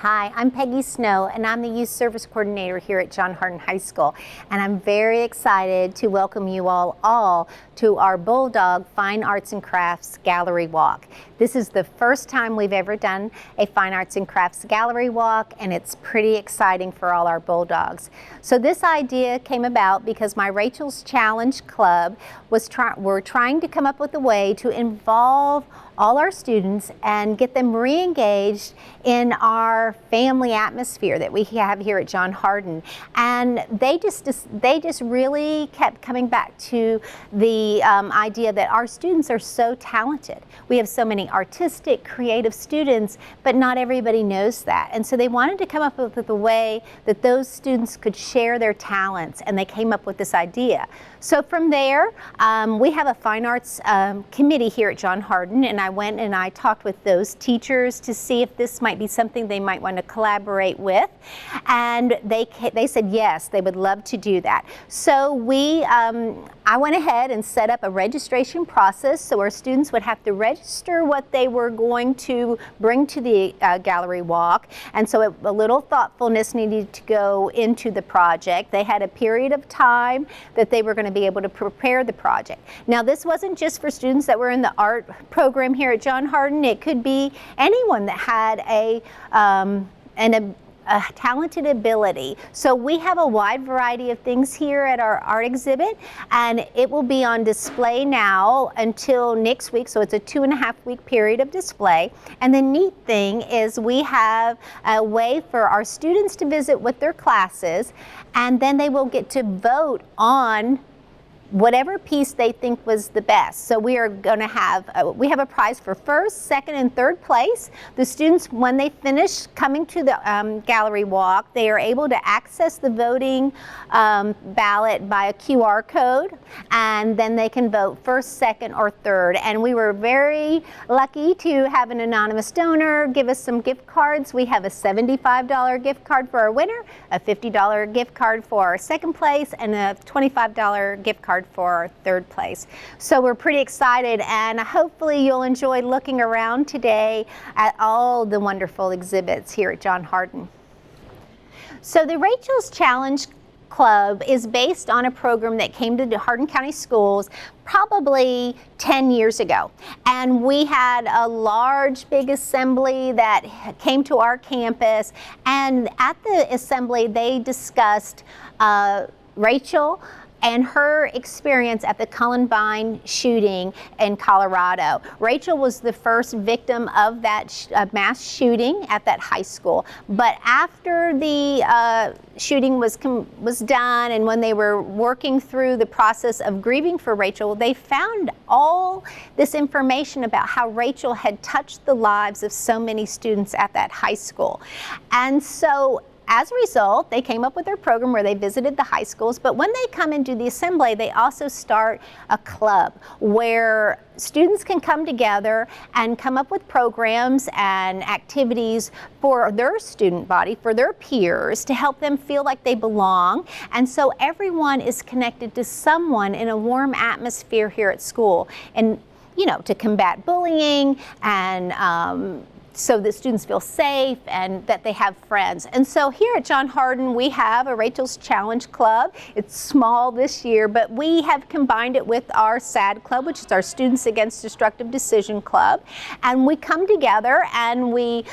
Hi, I'm Peggy Snow, and I'm the Youth Service Coordinator here at John Hardin High School. And I'm very excited to welcome you all to our Bulldog Fine Arts and Crafts Gallery Walk. This is the first time we've ever done a Fine Arts and Crafts Gallery Walk, and it's pretty exciting for all our Bulldogs. So this idea came about because my Rachel's Challenge Club were trying to come up with a way to involve all our students and get them re-engaged in our family atmosphere that we have here at John Hardin. And they just really kept coming back to the idea that our students are so talented. We have so many artistic, creative students, but not everybody knows that. And so they wanted to come up with a way that those students could share their talents, and they came up with this idea. So from there, we have a fine arts committee here at John Hardin, and I went and I talked with those teachers to see if this might be something they might want to collaborate with, and they said yes, they would love to do that. So I went ahead and set up a registration process, so our students would have to register what they were going to bring to the gallery walk, and so a little thoughtfulness needed to go into the project. They had a period of time that they were going to be able to prepare the project. Now, this wasn't just for students that were in the art program here at John Hardin. It could be anyone that had a talented ability. So we have a wide variety of things here at our art exhibit, and it will be on display now until next week. So it's a 2.5-week period of display. And the neat thing is we have a way for our students to visit with their classes, and then they will get to vote on whatever piece they think was the best. So we are going to have, we have a prize for first, second, and third place. The students, when they finish coming to the gallery walk, they are able to access the voting ballot by a QR code, and then they can vote first, second, or third. And we were very lucky to have an anonymous donor give us some gift cards. We have a $75 gift card for our winner, a $50 gift card for our second place, and a $25 gift card for our third place. So we're pretty excited, and hopefully you'll enjoy looking around today at all the wonderful exhibits here at John Hardin. So the Rachel's Challenge Club is based on a program that came to the Hardin County schools probably 10 years ago. And we had a large, big assembly that came to our campus, and at the assembly they discussed Rachel and her experience at the Columbine shooting in Colorado. Rachel was the first victim of that mass shooting at that high school. But after the shooting was done, and when they were working through the process of grieving for Rachel, they found all this information about how Rachel had touched the lives of so many students at that high school. And so as a result, they came up with their program where they visited the high schools, but when they come into the assembly, they also start a club where students can come together and come up with programs and activities for their student body, for their peers, to help them feel like they belong. And so everyone is connected to someone in a warm atmosphere here at school, and to combat bullying, and so that students feel safe and that they have friends. And so here at John Hardin, we have a Rachel's Challenge Club. It's small this year, but we have combined it with our SAD Club, which is our Students Against Destructive Decision Club. And we come together and we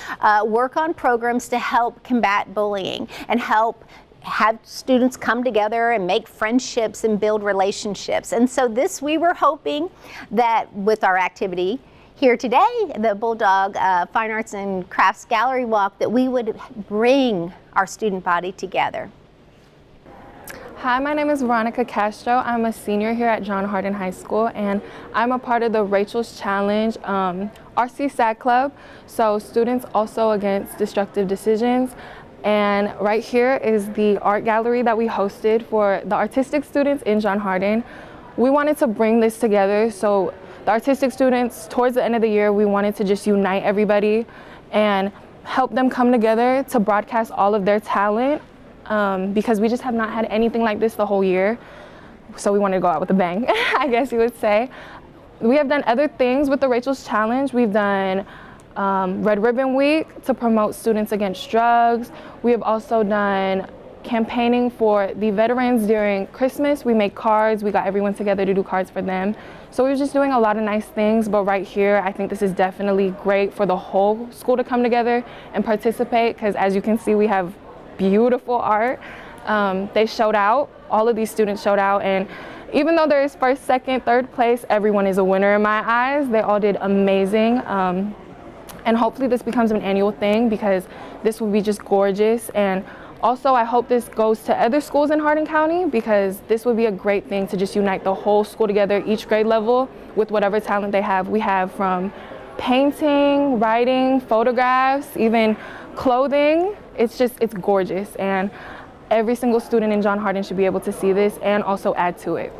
work on programs to help combat bullying and help have students come together and make friendships and build relationships. And so we were hoping that with our activity here today, the Bulldog Fine Arts and Crafts Gallery Walk, that we would bring our student body together. Hi, my name is Veronica Castro. I'm a senior here at John Hardin High School, and I'm a part of the Rachel's Challenge RC SAD Club, so Students Also Against Destructive Decisions. And right here is the art gallery that we hosted for the artistic students in John Hardin. We wanted to bring this together, so the artistic students, towards the end of the year, we wanted to just unite everybody and help them come together to broadcast all of their talent, because we just have not had anything like this the whole year. So we wanted to go out with a bang, I guess you would say. We have done other things with the Rachel's Challenge. We've done Red Ribbon Week to promote students against drugs. We have also done campaigning for the veterans during Christmas. We made cards, we got everyone together to do cards for them. So we were just doing a lot of nice things, but right here, I think this is definitely great for the whole school to come together and participate, because as you can see, we have beautiful art. They showed out, all of these students showed out, and even though there is first, second, third place, everyone is a winner in my eyes. They all did amazing. And hopefully this becomes an annual thing, because this would be just gorgeous. And also, I hope this goes to other schools in Hardin County, because this would be a great thing to just unite the whole school together, each grade level, with whatever talent they have. We have from painting, writing, photographs, even clothing. It's gorgeous. And every single student in John Hardin should be able to see this and also add to it.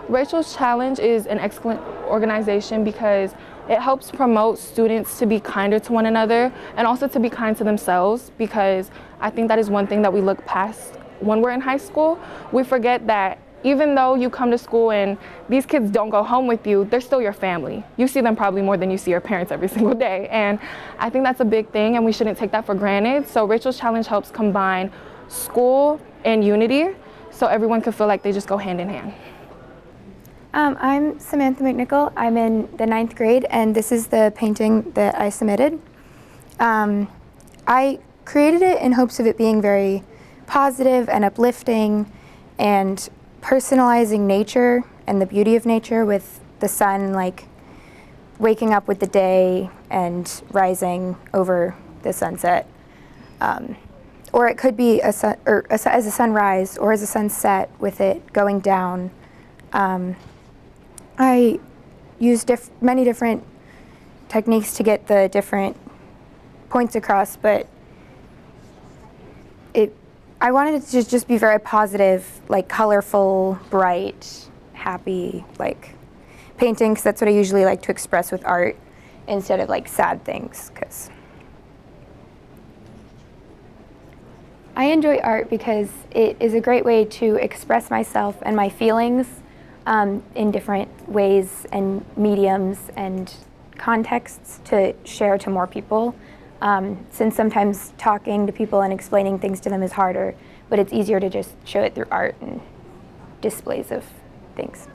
Rachel's Challenge is an excellent organization because it helps promote students to be kinder to one another and also to be kind to themselves, because I think that is one thing that we look past when we're in high school. We forget that even though you come to school and these kids don't go home with you, they're still your family. You see them probably more than you see your parents every single day. And I think that's a big thing, and we shouldn't take that for granted. So Rachel's Challenge helps combine school and unity so everyone can feel like they just go hand in hand. I'm Samantha McNichol. I'm in the 9th grade, and this is the painting that I submitted. I created it in hopes of it being very positive and uplifting and personalizing nature and the beauty of nature, with the sun like waking up with the day and rising over the sunset. Or it could be as a sunrise or as a sunset with it going down. I used many different techniques to get the different points across, but I wanted it to just be very positive, like colorful, bright, happy, like painting, because that's what I usually like to express with art, instead of like sad things. Because I enjoy art because it is a great way to express myself and my feelings in different ways and mediums and contexts to share to more people. Since sometimes talking to people and explaining things to them is harder, but it's easier to just show it through art and displays of things.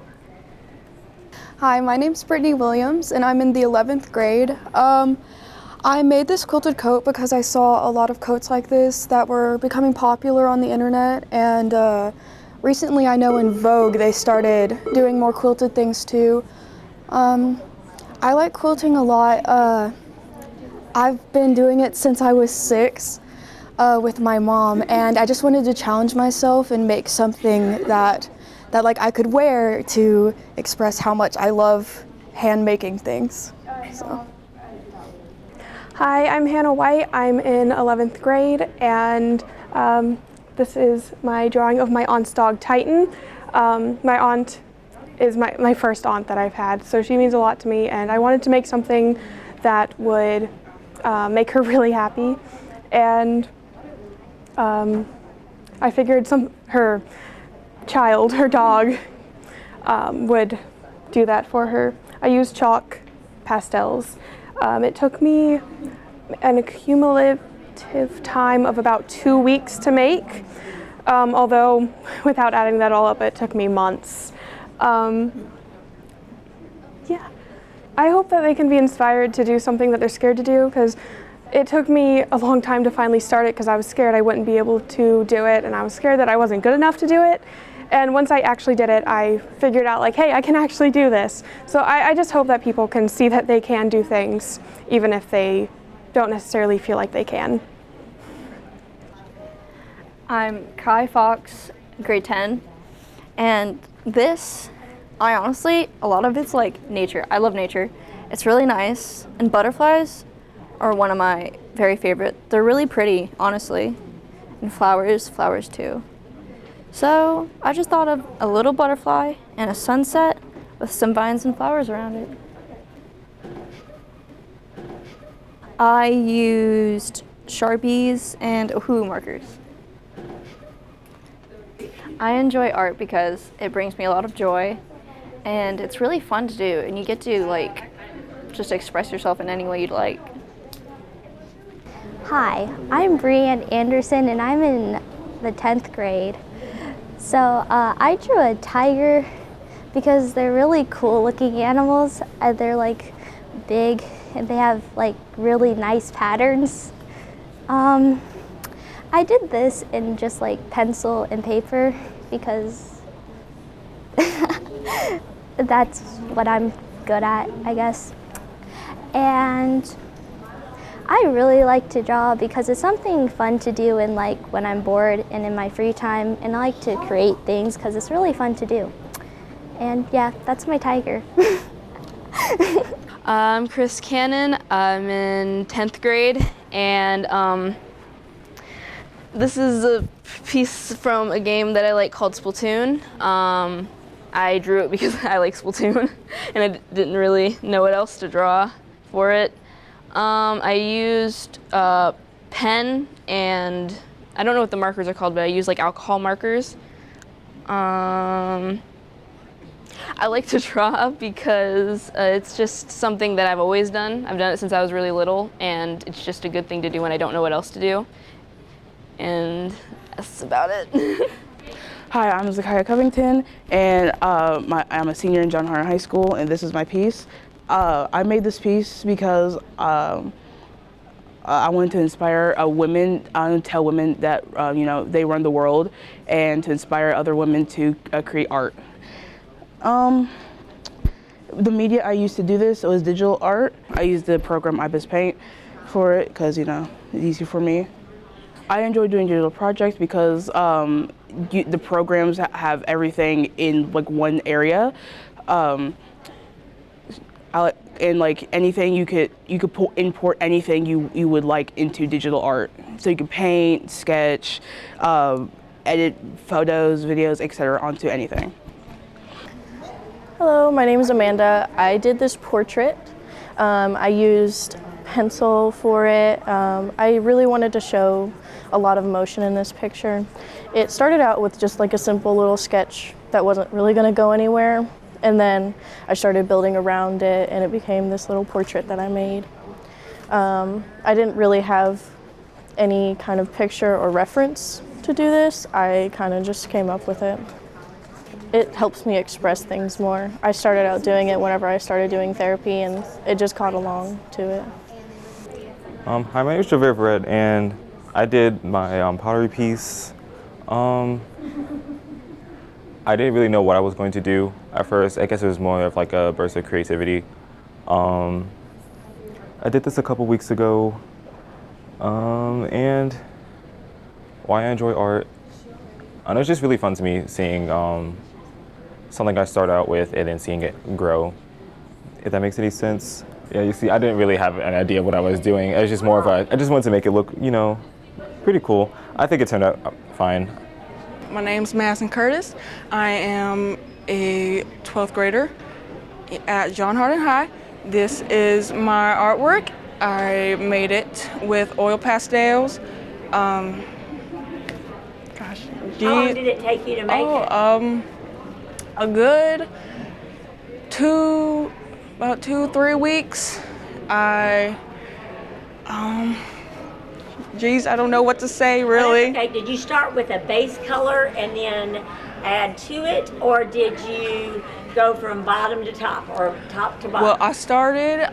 Hi, my name's Brittany Williams, and I'm in the 11th grade. I made this quilted coat because I saw a lot of coats like this that were becoming popular on the internet, and recently I know in Vogue they started doing more quilted things too. I like quilting a lot. I've been doing it since I was 6 with my mom, and I just wanted to challenge myself and make something that like I could wear to express how much I love hand making things. So. Hi, I'm Hannah White. I'm in 11th grade, and this is my drawing of my aunt's dog, Titan. My aunt is my first aunt that I've had, so she means a lot to me, and I wanted to make something that would make her really happy. And I figured her dog, would do that for her. I used chalk pastels. It took me an cumulative time of about 2 weeks to make, although without adding that all up, it took me months. Yeah, I hope that they can be inspired to do something that they're scared to do, because it took me a long time to finally start it because I was scared I wouldn't be able to do it, and I was scared that I wasn't good enough to do it. And once I actually did it, I figured out like, hey, I can actually do this. So I just hope that people can see that they can do things, even if they don't necessarily feel like they can. I'm Kai Fox, grade 10, and this, I honestly, a lot of it's like nature. I love nature. It's really nice, and butterflies are one of my very favorite. They're really pretty, honestly, and flowers too. So I just thought of a little butterfly and a sunset with some vines and flowers around it. I used Sharpies and Ohu markers. I enjoy art because it brings me a lot of joy, and it's really fun to do, and you get to like just express yourself in any way you'd like. Hi, I'm Brianne Anderson and I'm in the 10th grade. So I drew a tiger because they're really cool looking animals. They're like big and they have like really nice patterns. I did this in just like pencil and paper because that's what I'm good at, I guess. And I really like to draw because it's something fun to do in like when I'm bored and in my free time, and I like to create things because it's really fun to do. And yeah, that's my tiger. I'm Chris Cannon. I'm in 10th grade, and this is a piece from a game that I like called Splatoon. I drew it because I like Splatoon, and I didn't really know what else to draw for it. I used pen, and I don't know what the markers are called, but I used like alcohol markers. I like to draw because it's just something that I've always done. I've done it since I was really little, and it's just a good thing to do when I don't know what else to do. And that's about it. Hi, I'm Zakaya Covington, and I'm a senior in John Hardin High School, and this is my piece. I made this piece because I wanted to inspire women, tell women that you know, they run the world, and to inspire other women to create art. The media I used to do this was digital art. I used the program IBIS Paint for it because, you know, it's easy for me. I enjoy doing digital projects because the programs have everything in like one area. And like anything you could import anything you would like into digital art. So you could paint, sketch, edit photos, videos, etc. onto anything. Hello, my name is Amanda. I did this portrait. I used pencil for it. I really wanted to show a lot of emotion in this picture. It started out with just like a simple little sketch that wasn't really going to go anywhere, and then I started building around it and it became this little portrait that I made. I didn't really have any kind of picture or reference to do this. I kind of just came up with it. It helps me express things more. I started out doing it whenever I started doing therapy, and it just caught along to it. Hi, my name is Javier Red, and I did my pottery piece. I didn't really know what I was going to do at first. I guess it was more of like a burst of creativity. I did this a couple weeks ago, and why I enjoy art. I know it's just really fun to me seeing something I start out with and then seeing it grow, if that makes any sense. Yeah, you see, I didn't really have an idea of what I was doing. It was just more of I just wanted to make it look, you know, pretty cool. I think it turned out fine. My name's Madison Curtis. I am a 12th grader at John Hardin High. This is my artwork. I made it with oil pastels. How long did it take you to make it? A good about 2-3 weeks. I don't know what to say really. Okay, did you start with a base color and then add to it, or did you go from bottom to top or top to bottom? Well, I started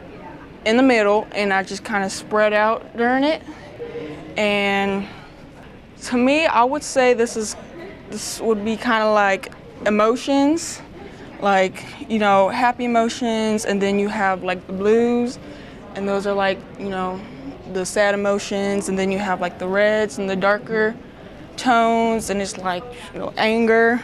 in the middle and I just kind of spread out during it. And to me, I would say this would be kind of like emotions, like, you know, happy emotions, and then you have like the blues, and those are like, you know, the sad emotions, and then you have like the reds and the darker tones, and it's like, you know, anger.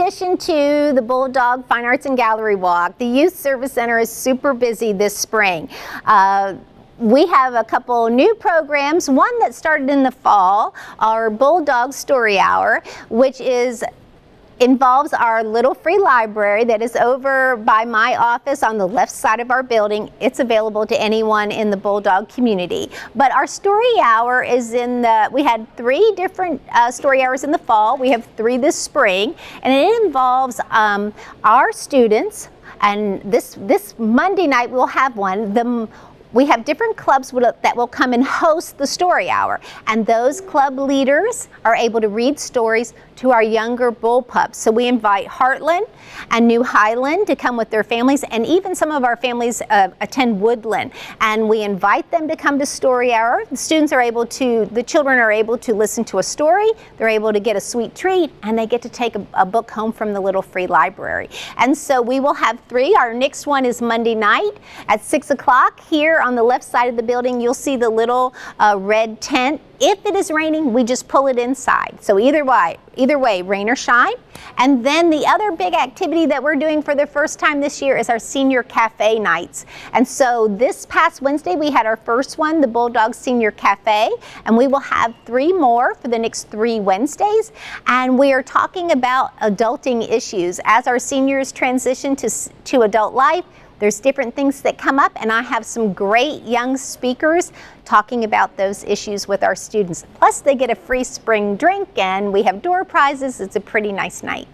addition to the Bulldog Fine Arts and Gallery Walk, the Youth Service Center is super busy this spring. We have a couple new programs, one that started in the fall, our Bulldog Story Hour, which involves our little free library that is over by my office on the left side of our building. It's available to anyone in the Bulldog community. But our story hour is we had 3 different story hours in the fall. We have 3 this spring, and it involves our students. And this Monday night we'll have one. We have different clubs that will come and host the story hour, and those club leaders are able to read stories to our younger bull pups. So we invite Heartland and New Highland to come with their families, and even some of our families attend Woodland, and we invite them to come to story hour. The children are able to listen to a story, they're able to get a sweet treat, and they get to take a book home from the little free library. And so we will have 3. Our next one is Monday night at 6 o'clock here on the left side of the building. You'll see the little red tent. If it is raining, we just pull it inside. So either way, rain or shine. And then the other big activity that we're doing for the first time this year is our senior cafe nights. And so this past Wednesday, we had our first one, the Bulldog Senior Cafe, and we will have 3 more for the next 3 Wednesdays. And we are talking about adulting issues. As our seniors transition to adult life, there's different things that come up, and I have some great young speakers talking about those issues with our students. Plus, they get a free spring drink, and we have door prizes. It's a pretty nice night.